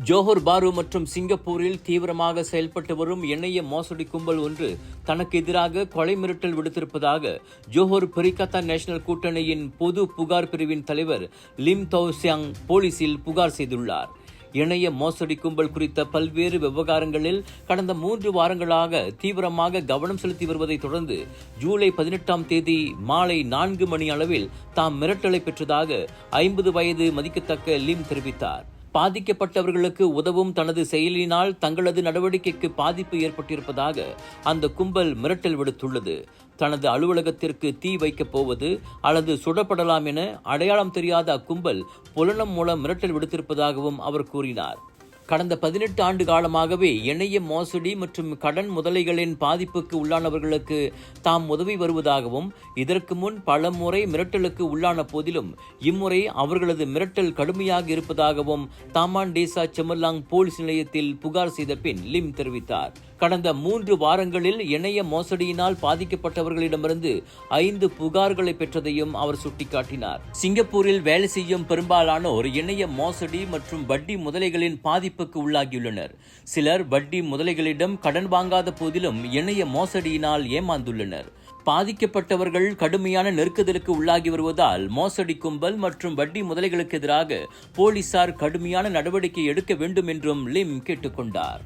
Johor பாரு மற்றும் சிங்கப்பூரில் தீவிரமாக செயல்பட்டு வரும் எண்ணெய மோசடி கும்பல் ஒன்று தனக்கு எதிராக கொலை மிரட்டல் விடுத்திருப்பதாக ஜோஹர் பெரிகத்தா நேஷனல் கூட்டணியின் பொது புகார் பிரிவின் தலைவர் லிம் தோ சியாங் போலீசில் புகார் செய்துள்ளார். இணைய மோசடி கும்பல் குறித்த பல்வேறு விவகாரங்களில் கடந்த 3 வாரங்களாக தீவிரமாக கவனம் செலுத்தி வருவதை தொடர்ந்து ஜூலை 18ஆம் தேதி மாலை 4 மணி அளவில் தாம் மிரட்டலை பெற்றதாக 50 வயது மதிக்கத்தக்க லிம் தெரிவித்தார். பாதிக்கப்பட்டவர்களுக்கு உதவும் தனது செயலினால் தங்களது நடவடிக்கைக்கு பாதிப்பு ஏற்பட்டிருப்பதாக அந்த கும்பல் மிரட்டல் விடுத்துள்ளது. தனது அலுவலகத்திற்கு தீ வைக்கப் போவது அல்லது சுடப்படலாம் என அடையாளம் தெரியாத அக்கும்பல் புலனம் மூலம் மிரட்டல் விடுத்திருப்பதாகவும் அவர் கூறினார். கடந்த 18 ஆண்டு காலமாகவே இணைய மோசடி மற்றும் கடன் முதலைகளின் பாதிப்புக்கு உள்ளானவர்களுக்கு தாம் உதவி வருவதாகவும் இதற்கு முன் பல முறை மிரட்டலுக்கு உள்ளான போதிலும் இம்முறை அவர்களது மிரட்டல் கடுமையாக இருப்பதாகவும் தாமான் டேசா செமர்லாங் போலீஸ் நிலையத்தில் புகார் செய்த பின் லிம் தெரிவித்தார். கடந்த 3 வாரங்களில் இணைய மோசடியினால் பாதிக்கப்பட்டவர்களிடமிருந்து 5 புகார்களை பெற்றதையும் அவர் சுட்டிக்காட்டினார். சிங்கப்பூரில் வேலை செய்யும் பெரும்பாலானோர் இணைய மோசடி மற்றும் வட்டி முதலைகளின் பாதிப்புக்கு உள்ளாகியுள்ளனர். சிலர் வட்டி முதலைகளிடம் கடன் வாங்காத போதிலும் இணைய மோசடியினால் ஏமாந்துள்ளனர். பாதிக்கப்பட்டவர்கள் கடுமையான நெருக்குதலுக்கு உள்ளாகி வருவதால் மோசடி கும்பல் மற்றும் வட்டி முதலைகளுக்கு எதிராக போலீசார் கடுமையான நடவடிக்கை எடுக்க வேண்டும் என்றும் லிம் கேட்டுக்கொண்டார்.